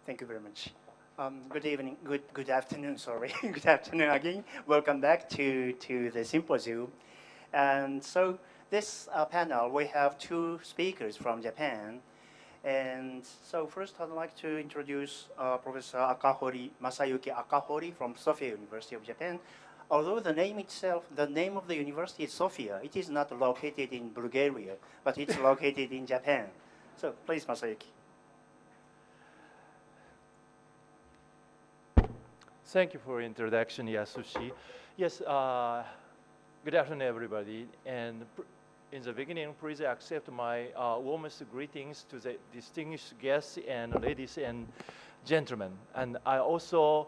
Thank you very much. Good evening, good afternoon, sorry. Good afternoon again. Welcome back to the symposium. And so this panel, we have two speakers from Japan. And so first I'd like to introduce Professor Akahori, Masayuki Akahori from Sophia University of Japan. Although the name itself, the name of the university is Sophia, it is not located in Bulgaria, but it's located in Japan. So please, Masayuki. Thank you for introduction, Yasushi. Yes, good afternoon, everybody. And in the beginning, please accept my warmest greetings to the distinguished guests and ladies and gentlemen. And I also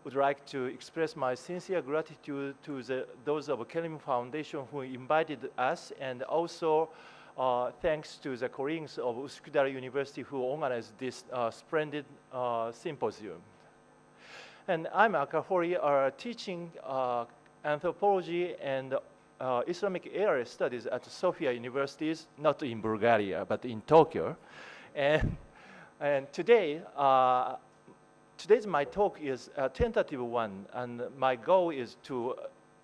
would like to express my sincere gratitude to those of Kelim Foundation who invited us, and also thanks to the colleagues of Üsküdar University who organized this splendid symposium. And I'm Akahori, teaching anthropology and Islamic area studies at Sophia Universities, not in Bulgaria, but in Tokyo. And today, today's my talk is a tentative one, and my goal is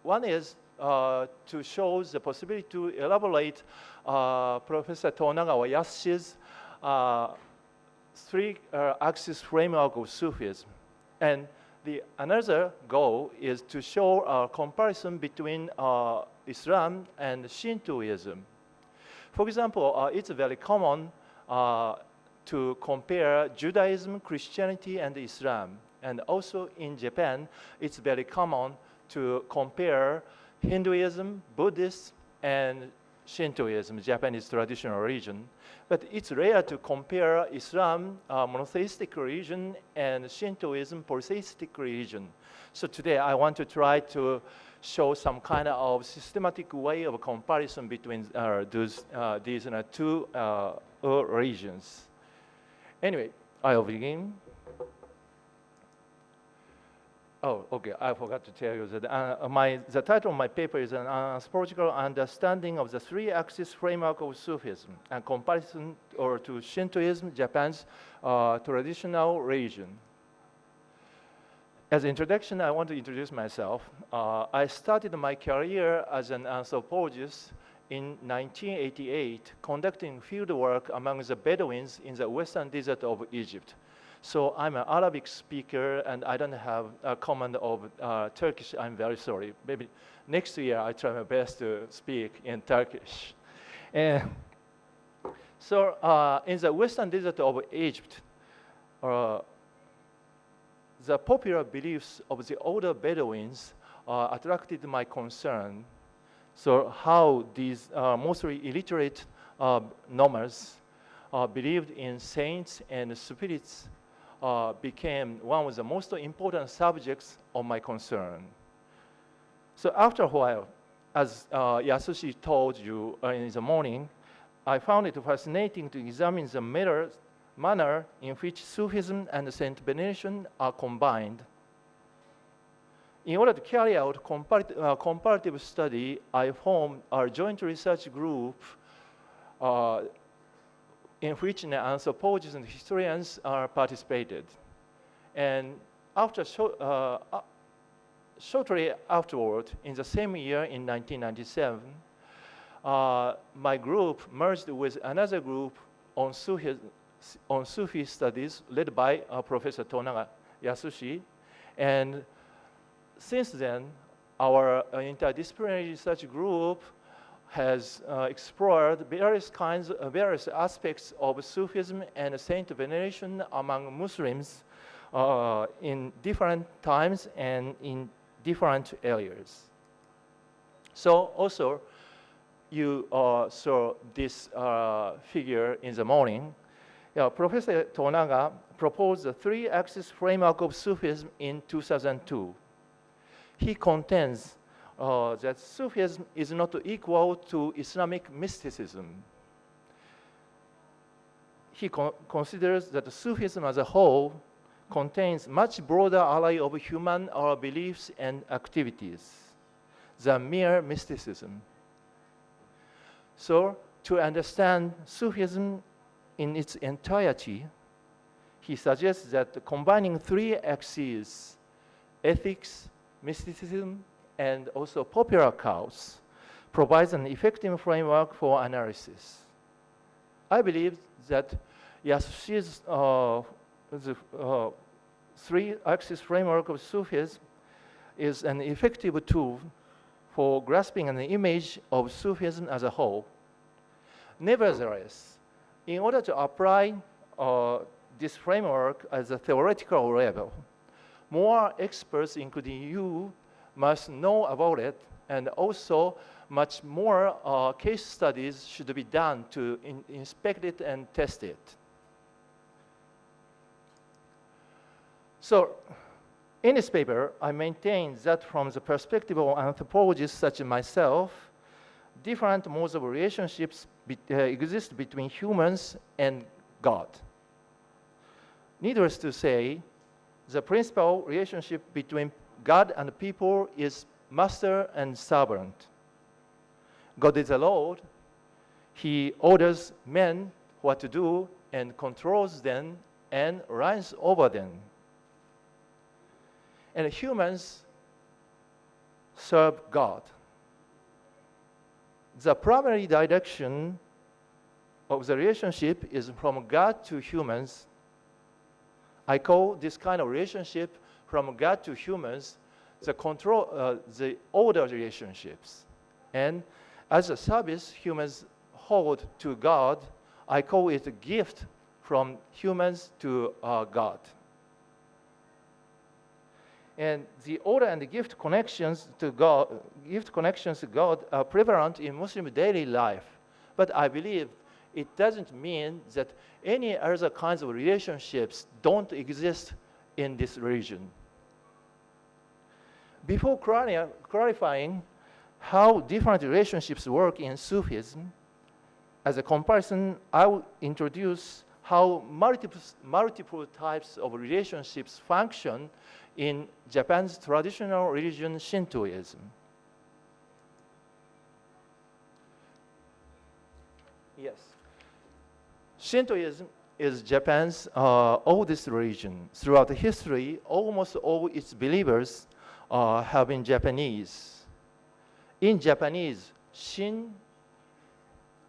one is to show the possibility to elaborate Professor Toonagawa Yasushi's three-axis framework of Sufism. And another goal is to show a comparison between Islam and Shintoism. For example, it's very common to compare Judaism, Christianity, and Islam. And also in Japan, it's very common to compare Hinduism, Buddhism, and Shintoism, Japanese traditional religion. But it's rare to compare Islam, monotheistic religion, and Shintoism, polytheistic religion. So today I want to try to show some kind of systematic way of comparison between these two religions. Anyway, I'll begin. Oh, okay, I forgot to tell you that the title of my paper is An Anthropological Understanding of the Three-Axis Framework of Sufism, and comparison to Shintoism, Japan's traditional religion. As an introduction, I want to introduce myself. I started my career as an anthropologist in 1988, conducting fieldwork among the Bedouins in the western desert of Egypt. So I'm an Arabic speaker, and I don't have a command of Turkish. I'm very sorry. Maybe next year I try my best to speak in Turkish. And so in the western desert of Egypt, the popular beliefs of the older Bedouins attracted my concern. So how these mostly illiterate nomads believed in saints and spirits became one of the most important subjects of my concern. So after a while, as Yasushi told you in the morning, I found it fascinating to examine the manner in which Sufism and saint veneration are combined. In order to carry out comparative study, I formed a joint research group in which anthropologists and historians participated. And shortly afterward, in the same year, in 1997, my group merged with another group on Sufi studies led by Professor Toonagawa Yasushi. And since then, our interdisciplinary research group has explored various aspects of Sufism and saint veneration among Muslims in different times and in different areas. So also, you saw this figure in the morning. Professor Toonagawa proposed the three-axis framework of Sufism in 2002. He contends that Sufism is not equal to Islamic mysticism. He considers that Sufism as a whole contains much broader array of human beliefs and activities than mere mysticism. So, to understand Sufism in its entirety, he suggests that combining three axes, ethics, mysticism, and also popular cults, provides an effective framework for analysis. I believe that Yasushi's three-axis framework of Sufism is an effective tool for grasping an image of Sufism as a whole. Nevertheless, in order to apply this framework as a theoretical level, more experts, including you, must know about it, and also much more case studies should be done to inspect it and test it. So, in this paper, I maintain that from the perspective of anthropologists such as myself, different modes of relationships exist between humans and God. Needless to say, the principal relationship between God and people is master and servant. God is the Lord. He orders men what to do and controls them and reigns over them. And humans serve God. The primary direction of the relationship is from God to humans. I call this kind of relationship from God to humans the order relationships. And as a service humans hold to God, I call it a gift from humans to God. And the order and the gift connections to God are prevalent in Muslim daily life. But I believe it doesn't mean that any other kinds of relationships don't exist in this religion. Before clarifying how different relationships work in Sufism, as a comparison, I will introduce how multiple types of relationships function in Japan's traditional religion, Shintoism. Yes. Shintoism is Japan's oldest religion. Throughout history, almost all its believers have been Japanese. In Japanese, Shin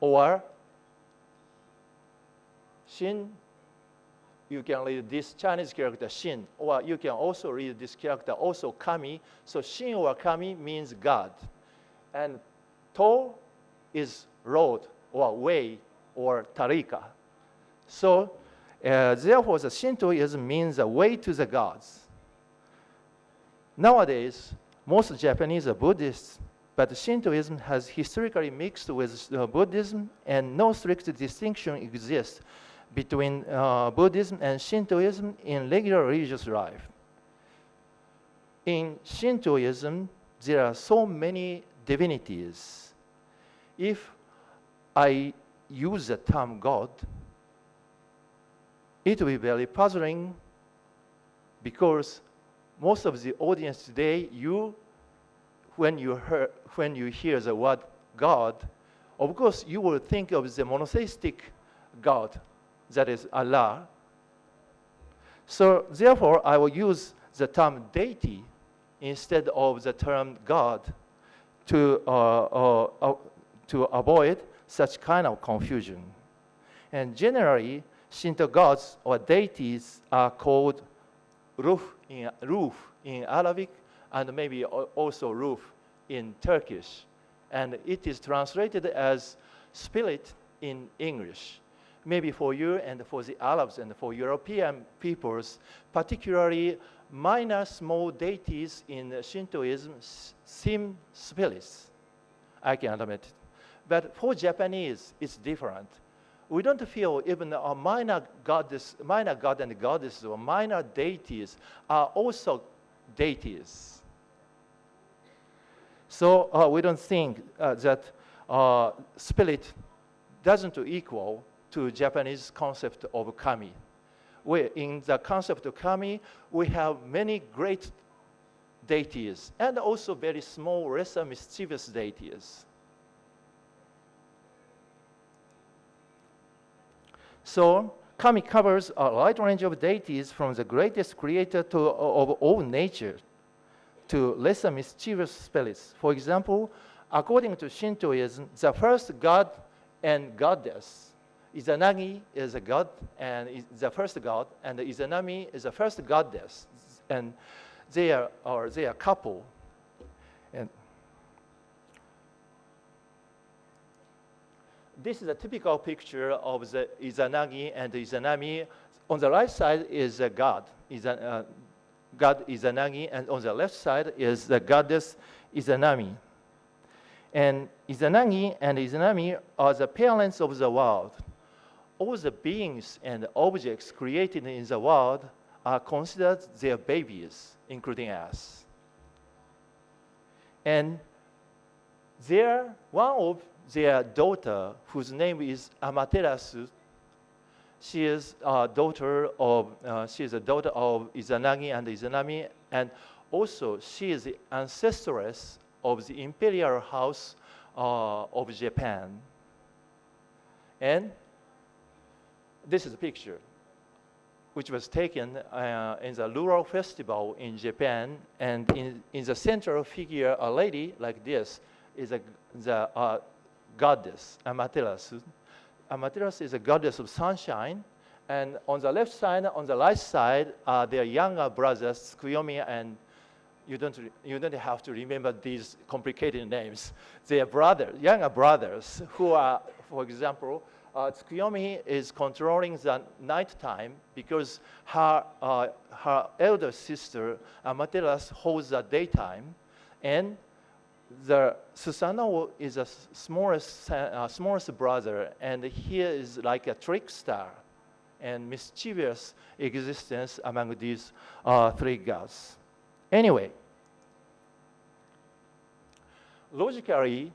or Shin, you can read this Chinese character Shin, or you can also read this character also Kami. So Shin or Kami means God. And To is road or way or Tarika. So therefore the Shintoism means a way to the gods. Nowadays, most Japanese are Buddhists, but Shintoism has historically mixed with Buddhism, and no strict distinction exists between Buddhism and Shintoism in regular religious life. In Shintoism, there are so many divinities. If I use the term God, it will be very puzzling because most of the audience today, when you hear the word God, of course you will think of the monotheistic God, that is Allah. So therefore, I will use the term deity instead of the term God to avoid such kind of confusion. And generally, Shinto gods or deities are called roof in Arabic, and maybe also roof in Turkish. And it is translated as spirit in English. Maybe for you and for the Arabs and for European peoples, particularly minor small deities in Shintoism seem spirits. I can admit it. But for Japanese, it's different. We don't feel even a minor god and goddess or minor deities are also deities. So we don't think that spirit doesn't equal to Japanese concept of kami. In the concept of kami, we have many great deities and also very small, lesser mischievous deities. So Kami covers a wide range of deities from the greatest creator of all nature to lesser mischievous spirits. For example, according to Shintoism, the first god and goddess, Izanagi is a god and is the first god, and Izanami is the first goddess, and they are a couple. And this is a typical picture of the Izanagi and the Izanami. On the right side is a god, God Izanagi, and on the left side is the goddess Izanami. And Izanagi and Izanami are the parents of the world. All the beings and objects created in the world are considered their babies, including us. And one of their daughter, whose name is Amaterasu, she is a daughter of Izanagi and Izanami, and also she is the ancestress of the imperial house of Japan. And this is a picture which was taken in the rural festival in Japan, and in the central figure, a lady like this is the goddess Amaterasu. Amaterasu is a goddess of sunshine, and on the left side, on the right side, their younger brothers, Tsukuyomi, and you don't have to remember these complicated names. They are younger brothers, who are, for example, Tsukuyomi is controlling the nighttime because her elder sister, Amaterasu, holds the daytime, and the Susanoo is a smallest brother, and he is like a trickster and mischievous existence among these three gods. Anyway, logically,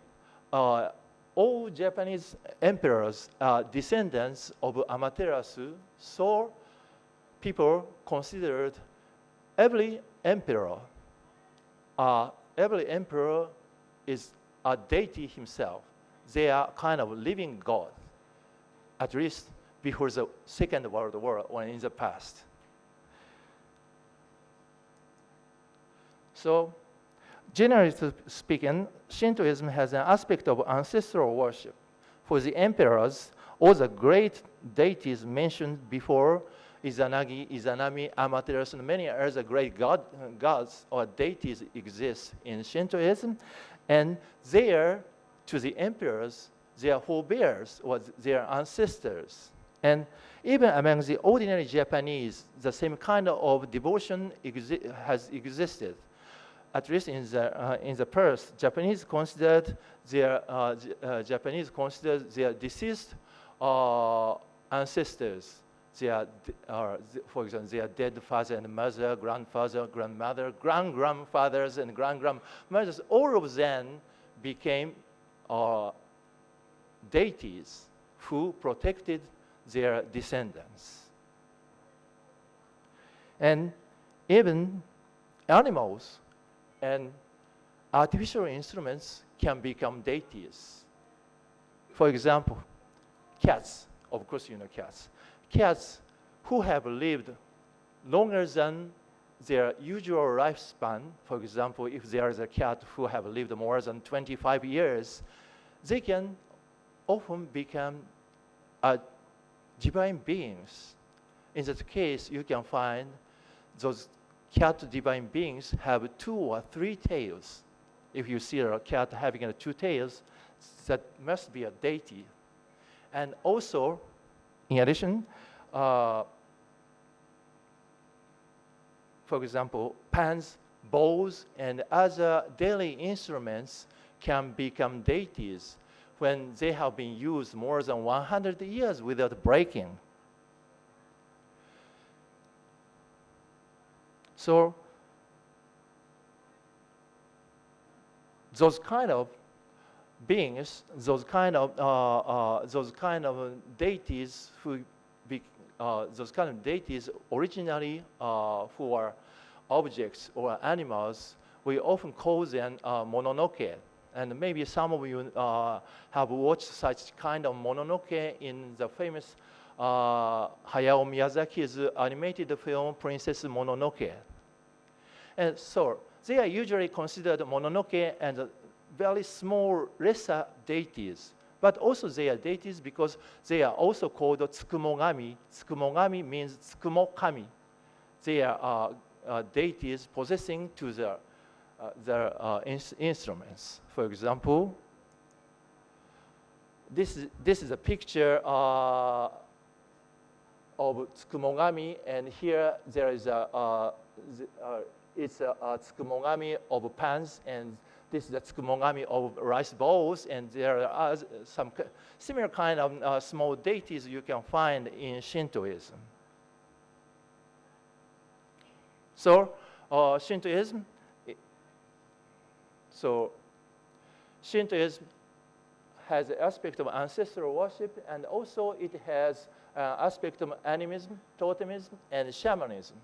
all Japanese emperors are descendants of Amaterasu, so people considered every emperor is a deity himself. They are kind of living god, at least before the Second World War or in the past. So, generally speaking, Shintoism has an aspect of ancestral worship. For the emperors, all the great deities mentioned before, Izanagi, Izanami, Amaterasu, and many other great gods or deities exist in Shintoism, and they are, to the emperors, their forebears or their ancestors. And even among the ordinary Japanese, the same kind of devotion has existed. At least in the past, Japanese considered their deceased ancestors. For example, their dead father and mother, grandfather, grandmother, grandfathers, and grandmothers. All of them became deities who protected their descendants. And even animals and artificial instruments can become deities. For example, cats. Of course, you know cats. Cats who have lived longer than their usual lifespan. For example, if there is a cat who have lived more than 25 years, they can often become divine beings. In that case, you can find those cat divine beings have 2 or 3 tails. If you see a cat having 2 tails, that must be a deity. And also, in addition, for example, pans, bowls, and other daily instruments can become deities when they have been used more than 100 years without breaking. So those kind of beings, those kind of deities those kind of deities originally who are objects or animals, we often call them mononoke. And maybe some of you have watched such kind of mononoke in the famous Hayao Miyazaki's animated film Princess Mononoke. And so they are usually considered Mononoke and very small, lesser deities. But also they are deities because they are also called Tsukumogami. Tsukumogami means Tsukumokami. They are deities possessing to their instruments. For example, this is a picture of Tsukumogami, and here there is it's a Tsukumogami of pans, and this is the Tsukumogami of rice bowls, and there are some similar kind of small deities you can find in Shintoism. So Shintoism has an aspect of ancestral worship, and also it has an aspect of animism, totemism, and shamanism.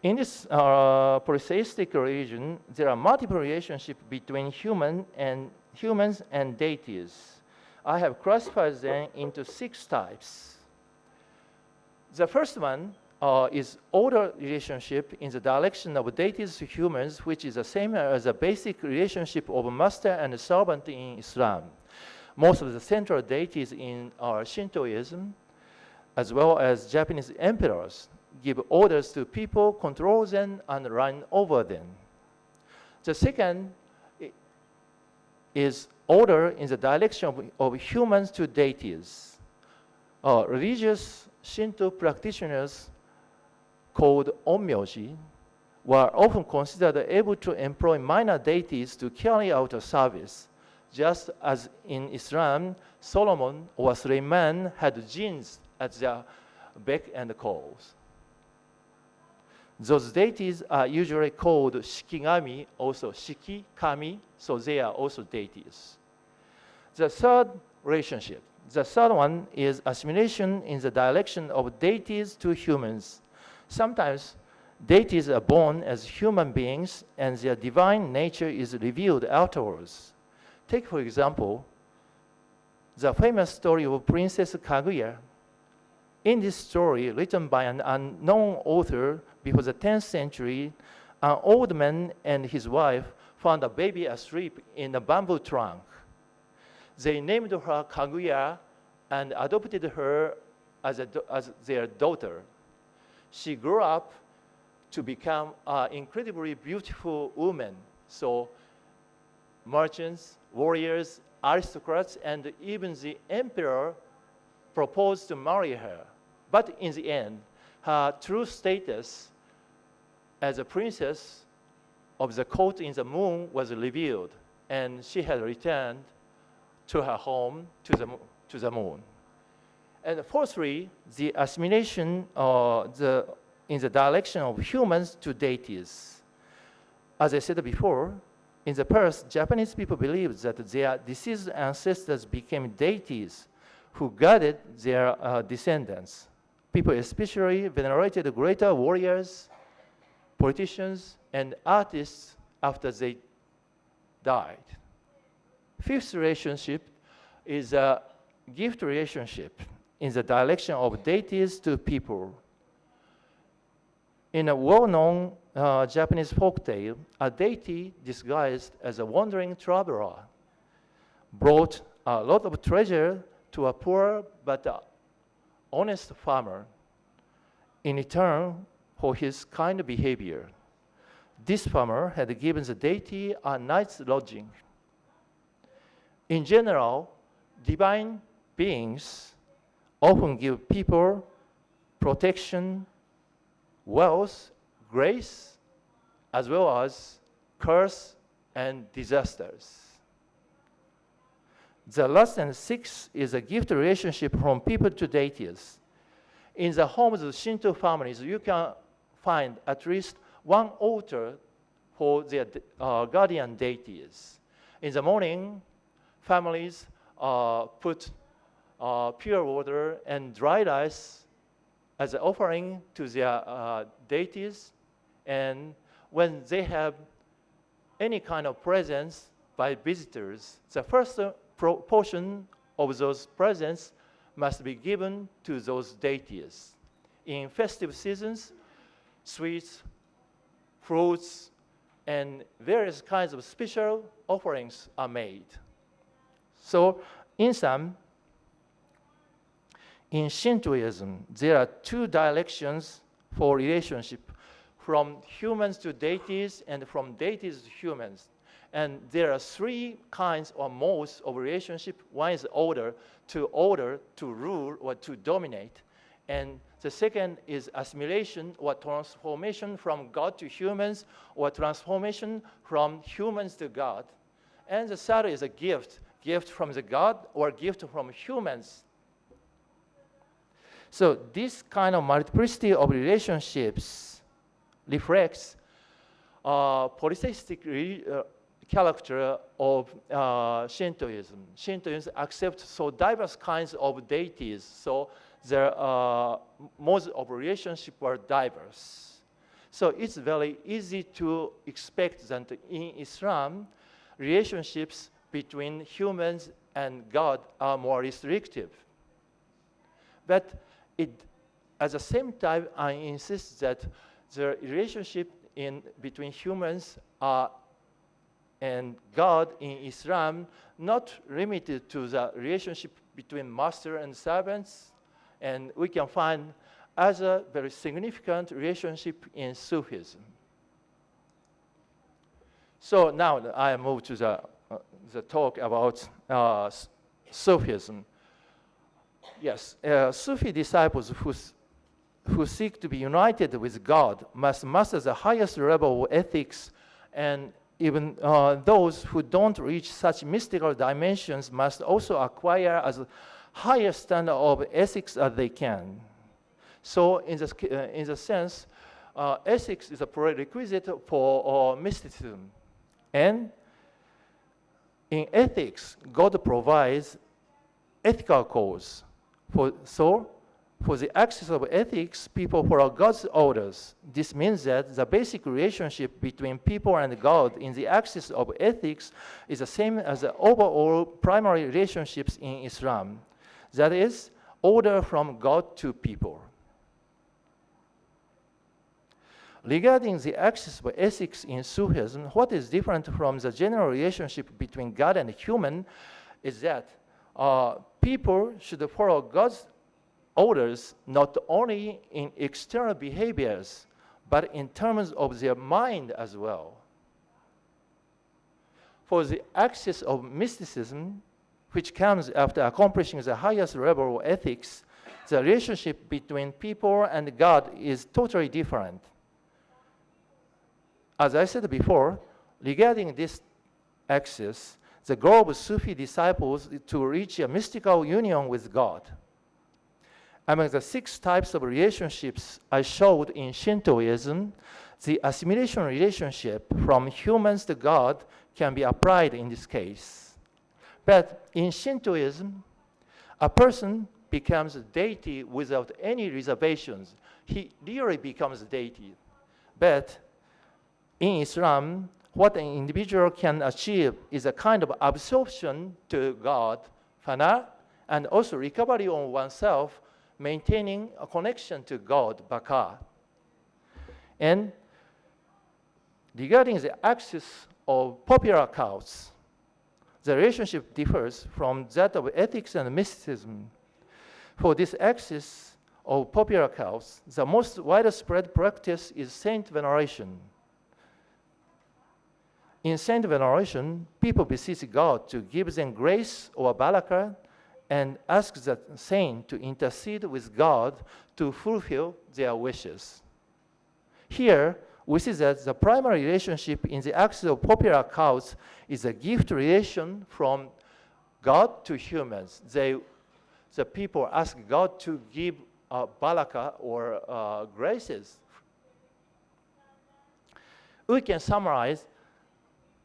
In this polytheistic religion, there are multiple relationships between humans and deities. I have classified them into 6 types. The first one is order relationship in the direction of deities to humans, which is the same as the basic relationship of master and servant in Islam. Most of the central deities in Shintoism, as well as Japanese emperors, give orders to people, control them, and run over them. The second is order in the direction of humans to deities. Religious Shinto practitioners called onmyoji were often considered able to employ minor deities to carry out a service, just as in Islam, Solomon or Suleiman had jinns at their beck and calls. Those deities are usually called shikigami, also shikikami, so they are also deities. The third one is assimilation in the direction of deities to humans. Sometimes deities are born as human beings and their divine nature is revealed afterwards. Take, for example, the famous story of Princess Kaguya. In this story, written by an unknown author before the 10th century, an old man and his wife found a baby asleep in a bamboo trunk. They named her Kaguya and adopted her as their daughter. She grew up to become an incredibly beautiful woman. So merchants, warriors, aristocrats, and even the emperor proposed to marry her. But in the end, her true status as a princess of the court in the moon was revealed, and she had returned to her home, to the moon. And fourthly, the assimilation in the direction of humans to deities. As I said before, in the past, Japanese people believed that their deceased ancestors became deities who guided their descendants. People especially venerated greater warriors, politicians, and artists after they died. Fifth relationship is a gift relationship in the direction of deities to people. In a well-known Japanese folktale, a deity disguised as a wandering traveler brought a lot of treasure to a poor but honest farmer in return for his kind behavior. This farmer had given the deity a night's lodging. In general, divine beings often give people protection, wealth, grace, as well as curse and disasters. The last and sixth is a gift relationship from people to deities. In the homes of Shinto families, you can find at least one altar for their guardian deities. In the morning, families put pure water and dried ice as an offering to their deities, and when they have any kind of presents, by visitors, the first portion of those presents must be given to those deities. In festive seasons, sweets, fruits, and various kinds of special offerings are made. So, in sum, in Shintoism, there are two directions for relationship, from humans to deities and from deities to humans. And there are three kinds or modes of relationship. One is order, to rule, or to dominate. And the second is assimilation or transformation from God to humans, or transformation from humans to God. And the third is a gift from the God or gift from humans. So this kind of multiplicity of relationships reflects polytheistic character of Shintoism. Shintoism accepts so diverse kinds of deities, so their modes of relationship are diverse. So it's very easy to expect that in Islam, relationships between humans and God are more restrictive. But at the same time, I insist that the relationship between humans and God in Islam not limited to the relationship between master and servants, and we can find other very significant relationship in Sufism. So now I move to the talk about Sufism. Yes, Sufi disciples who seek to be united with God must master the highest level of ethics, and even those who don't reach such mystical dimensions must also acquire as higher standard of ethics as they can. So in the sense, ethics is a prerequisite for mysticism. And in ethics, God provides ethical codes. For the access of ethics, people follow God's orders. This means that the basic relationship between people and God in the access of ethics is the same as the overall primary relationships in Islam. That is, order from God to people. Regarding the access of ethics in Sufism, what is different from the general relationship between God and human is that people should follow God's orders not only in external behaviors, but in terms of their mind as well. For the access of mysticism, which comes after accomplishing the highest level of ethics, the relationship between people and God is totally different. As I said before, regarding this access, the goal of Sufi disciples is to reach a mystical union with God. Among the 6 types of relationships I showed in Shintoism, the assimilation relationship from humans to God can be applied in this case. But in Shintoism, a person becomes a deity without any reservations. He really becomes a deity. But in Islam, what an individual can achieve is a kind of absorption to God, fana, and also recovery on oneself, maintaining a connection to God, baka. And regarding the access of popular cults, the relationship differs from that of ethics and mysticism. For this access of popular cults, the most widespread practice is saint veneration. In saint veneration, people beseech God to give them grace or baraka and ask the saint to intercede with God to fulfill their wishes. Here, we see that the primary relationship in the access of popular cults is a gift relation from God to humans. The people ask God to give baraka or graces. We can summarize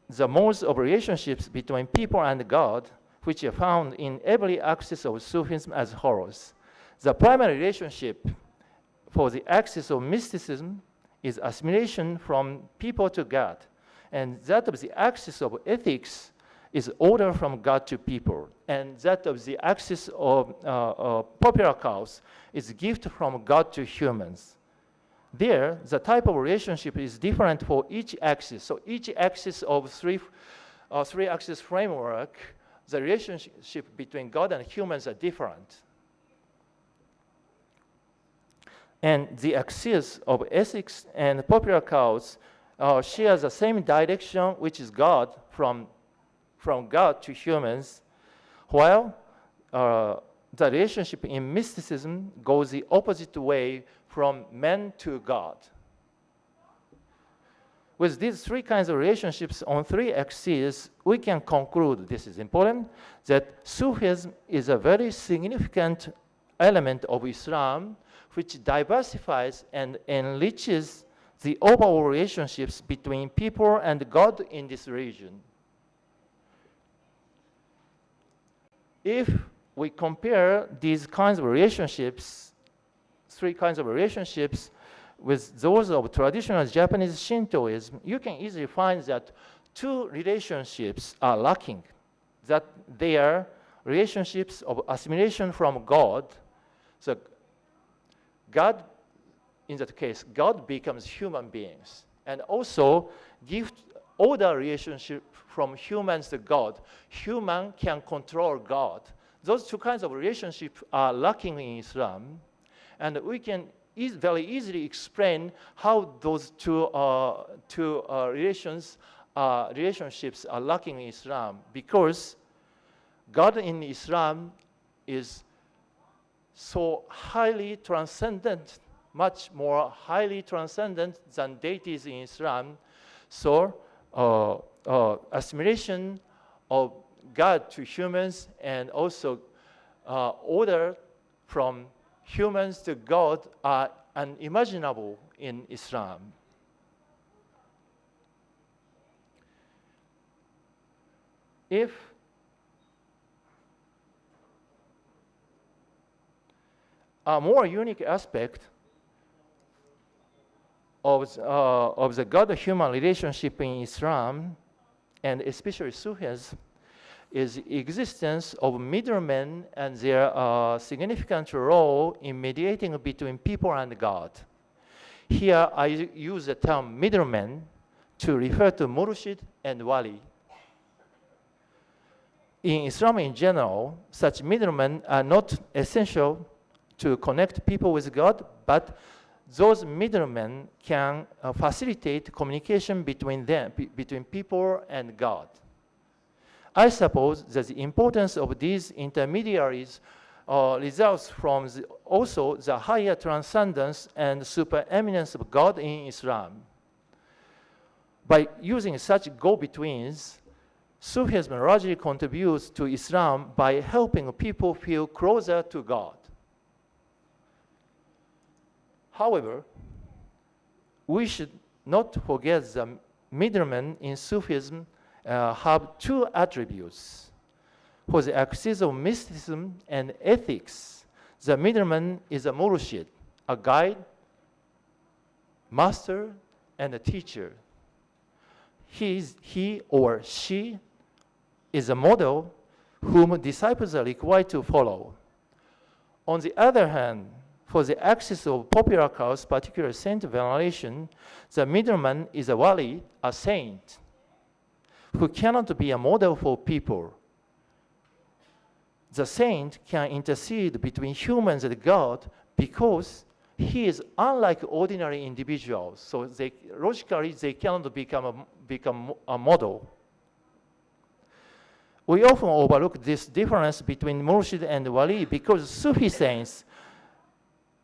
the modes of relationships between people and God, which are found in every axis of Sufism as follows. The primary relationship for the axis of mysticism is assimilation from people to God. And that of the axis of ethics is order from God to people, and that of the axis of popular cults is gift from God to humans. There, the type of relationship is different for each axis. So each axis of three-axis framework, the relationship between God and humans are different. And the axis of ethics and popular cults share the same direction, which is God, from God to humans, while the relationship in mysticism goes the opposite way, from man to God. With these three kinds of relationships on three axes, we can conclude, this is important, that Sufism is a very significant element of Islam, which diversifies and enriches the overall relationships between people and God in this region. If we compare these kinds of relationships, three kinds of relationships, with those of traditional Japanese Shintoism, you can easily find that two relationships are lacking, that they are relationships of assimilation from God. So God, in that case, God becomes human beings, and also give order relationship from humans to God. Human can control God. Those two kinds of relationships are lacking in Islam, and we can very easily explain how those two relationships are lacking in Islam, because God in Islam is so highly transcendent, much more highly transcendent than deities in Islam. So assimilation of God to humans and also order from humans to God are unimaginable in Islam. If a more unique aspect of the God-human relationship in Islam, and especially Sufism, is the existence of middlemen and their significant role in mediating between people and God. Here I use the term middleman to refer to murshid and wali. In Islam in general, such middlemen are not essential to connect people with God, but those middlemen can facilitate communication between them, between people and God. I suppose that the importance of these intermediaries results from also the higher transcendence and supereminence of God in Islam. By using such go-betweens, Sufism largely contributes to Islam by helping people feel closer to God. However, we should not forget the middlemen in Sufism have two attributes. For the axis of mysticism and ethics, the middleman is a murshid, a guide, master, and a teacher. He or she is a model whom disciples are required to follow. On the other hand, for the axis of popular cults, particularly saint veneration, the middleman is a wali, a saint, who cannot be a model for people. The saint can intercede between humans and God because he is unlike ordinary individuals. So logically, they cannot become a model. We often overlook this difference between murshid and wali because Sufi saints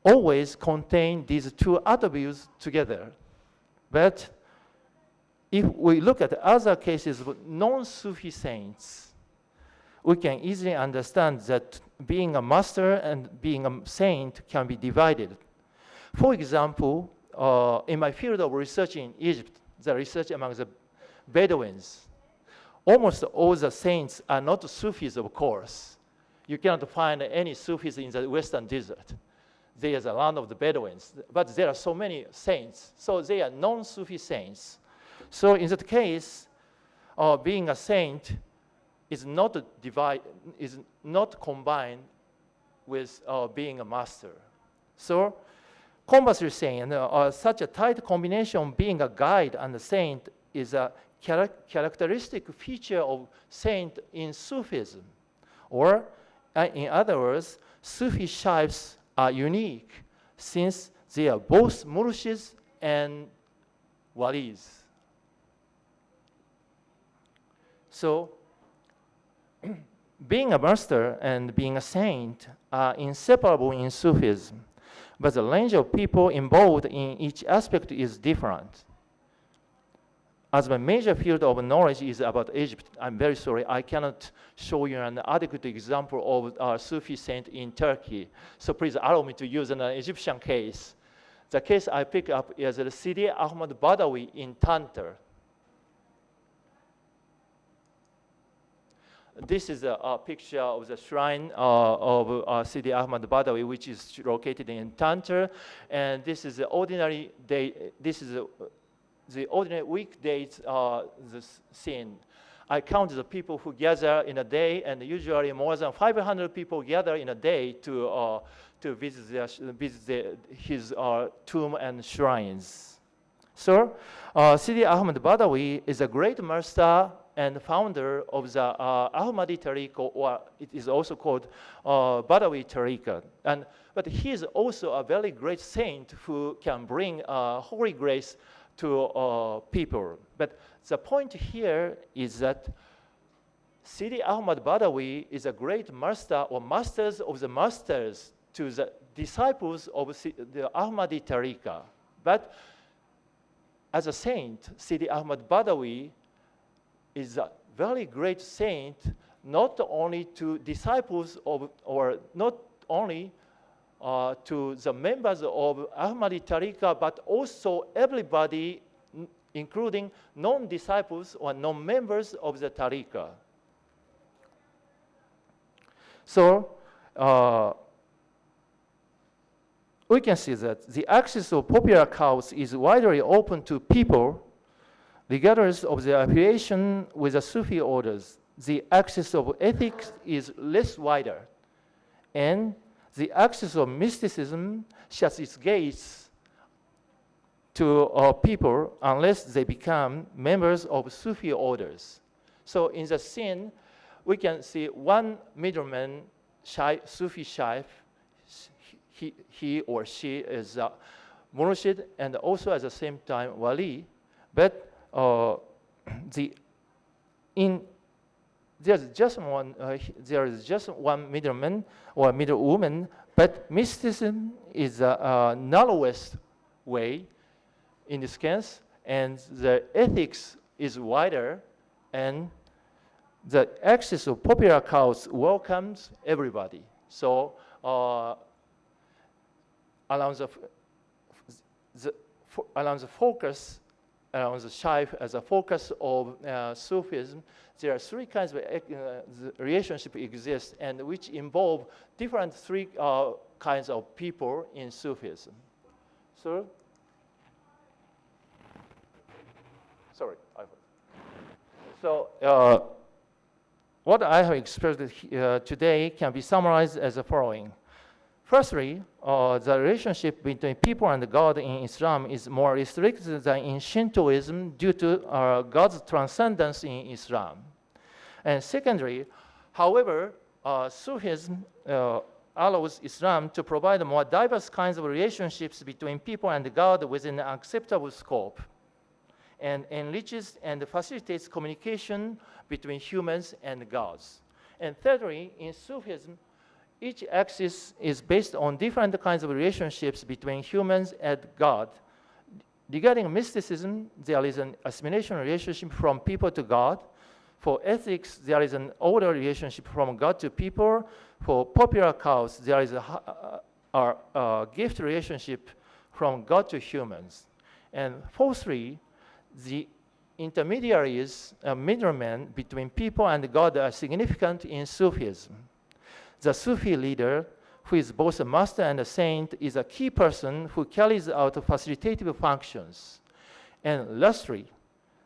always contain these two attributes together. But if we look at other cases of non-Sufi saints, we can easily understand that being a master and being a saint can be divided. For example, in my field of research in Egypt, the research among the Bedouins, almost all the saints are not Sufis, of course. You cannot find any Sufis in the Western Desert. They are the land of the Bedouins, but there are so many saints, so they are non-Sufi saints. So in that case, being a saint is not combined with being a master. So, conversely saying, such a tight combination being a guide and a saint is a characteristic feature of saint in Sufism. Or, in other words, Sufi shaykhs are unique since they are both murshids and walis. So, being a master and being a saint are inseparable in Sufism, but the range of people involved in each aspect is different. As my major field of knowledge is about Egypt, I'm very sorry, I cannot show you an adequate example of a Sufi saint in Turkey. So please allow me to use an Egyptian case. The case I pick up is the Sidi Ahmad Badawi in Tantar. This is a picture of the shrine of Sidi Ahmad Badawi, which is located in Tantar. And this is the ordinary day. This is the ordinary weekdays the scene. I count the people who gather in a day, and usually more than 500 people gather in a day to visit his tomb and shrines. So, Sidi Ahmad Badawi is a great master and founder of the Ahmadi Tariqa, or it is also called Badawi Tariqa. But he is also a very great saint who can bring holy grace to people. But the point here is that Sidi Ahmad Badawi is a great master or masters of the masters to the disciples of the Ahmadi Tariqa. But as a saint, Sidi Ahmad Badawi is a very great saint, not only to disciples of, or not only to the members of Ahmadi Tariqa, but also everybody, including non-disciples or non-members of the Tariqa. So, we can see that the access of popular cults is widely open to people regardless of their affiliation with the Sufi orders. The access of ethics is less wider, and the access of mysticism shuts its gates to people unless they become members of Sufi orders. So in the scene, we can see one middleman, Sufi shaykh. He or she is a murshid and also at the same time wali, but there is just one middleman or middle woman, but mysticism is the narrowest way in this case, and the ethics is wider, and the access of popular cults welcomes everybody. So around the focus, around the shaykh as a focus of Sufism, there are three kinds of relationship exist, and which involve different three kinds of people in Sufism. So, sorry. So what I have expressed today can be summarized as the following. Firstly, the relationship between people and God in Islam is more restricted than in Shintoism due to God's transcendence in Islam. And secondly, however, Sufism allows Islam to provide more diverse kinds of relationships between people and God within an acceptable scope, and enriches and facilitates communication between humans and gods. And thirdly, in Sufism, each axis is based on different kinds of relationships between humans and God. Regarding mysticism, there is an assimilation relationship from people to God. For ethics, there is an order relationship from God to people. For popular cults, there is a gift relationship from God to humans. And fourthly, the intermediaries, middlemen between people and God are significant in Sufism. The Sufi leader, who is both a master and a saint, is a key person who carries out facilitative functions. And lastly,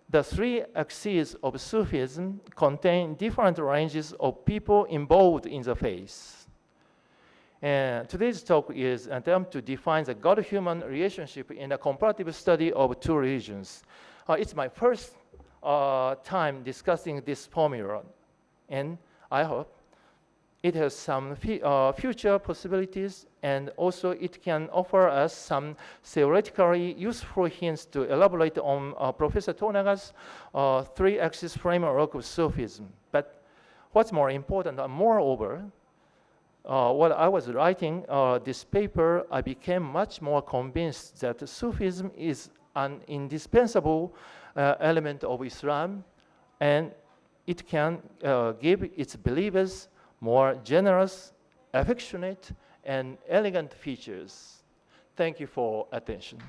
the three axes of Sufism contain different ranges of people involved in the faith. And today's talk is an attempt to define the God-human relationship in a comparative study of two religions. It's my first time discussing this formula, and I hope it has some future possibilities, and also it can offer us some theoretically useful hints to elaborate on Professor Tonaga's three-axis framework of Sufism. But what's more important, and moreover, while I was writing this paper, I became much more convinced that Sufism is an indispensable element of Islam, and it can give its believers more generous, affectionate, and elegant features. Thank you for attention.